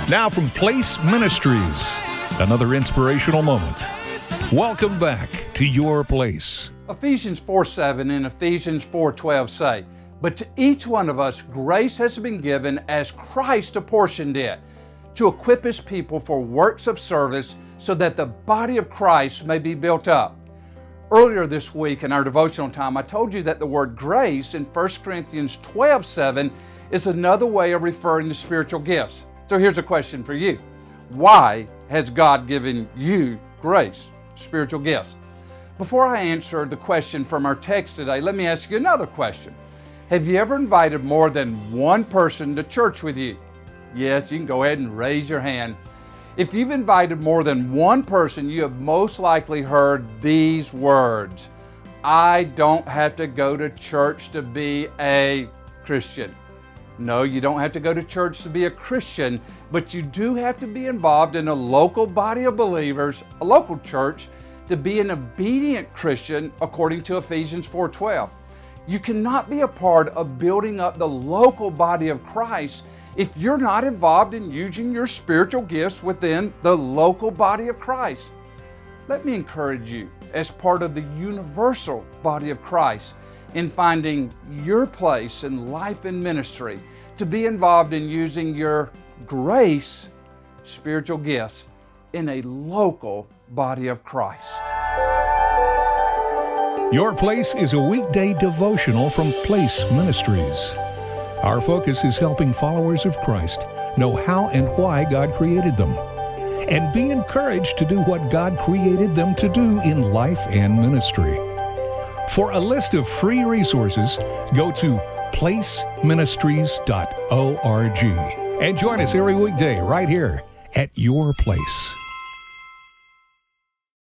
Now from Place Ministries, another inspirational moment. Welcome back to Your Place. Ephesians 4:7 and Ephesians 4:12 say, "But to each one of us grace has been given as Christ apportioned it, to equip His people for works of service so that the body of Christ may be built up." Earlier this week in our devotional time, I told you that the word grace in 1 Corinthians 12:7 is another way of referring to spiritual gifts. So here's a question for you. Why has God given you grace, spiritual gifts? Before I answer the question from our text today, let me ask you another question. Have you ever invited more than one person to church with you? Yes, you can go ahead and raise your hand. If you've invited more than one person, you have most likely heard these words: "I don't have to go to church to be a Christian." No, you don't have to go to church to be a Christian, but you do have to be involved in a local body of believers, a local church, to be an obedient Christian according to Ephesians 4:12. You cannot be a part of building up the local body of Christ if you're not involved in using your spiritual gifts within the local body of Christ. Let me encourage you, as part of the universal body of Christ, in finding your place in life and ministry, to be involved in using your grace, spiritual gifts, in a local body of Christ. Your Place is a weekday devotional from Place Ministries. Our focus is helping followers of Christ know how and why God created them, and be encouraged to do what God created them to do in life and ministry. For a list of free resources, go to placeministries.org and join us every weekday right here at Your Place.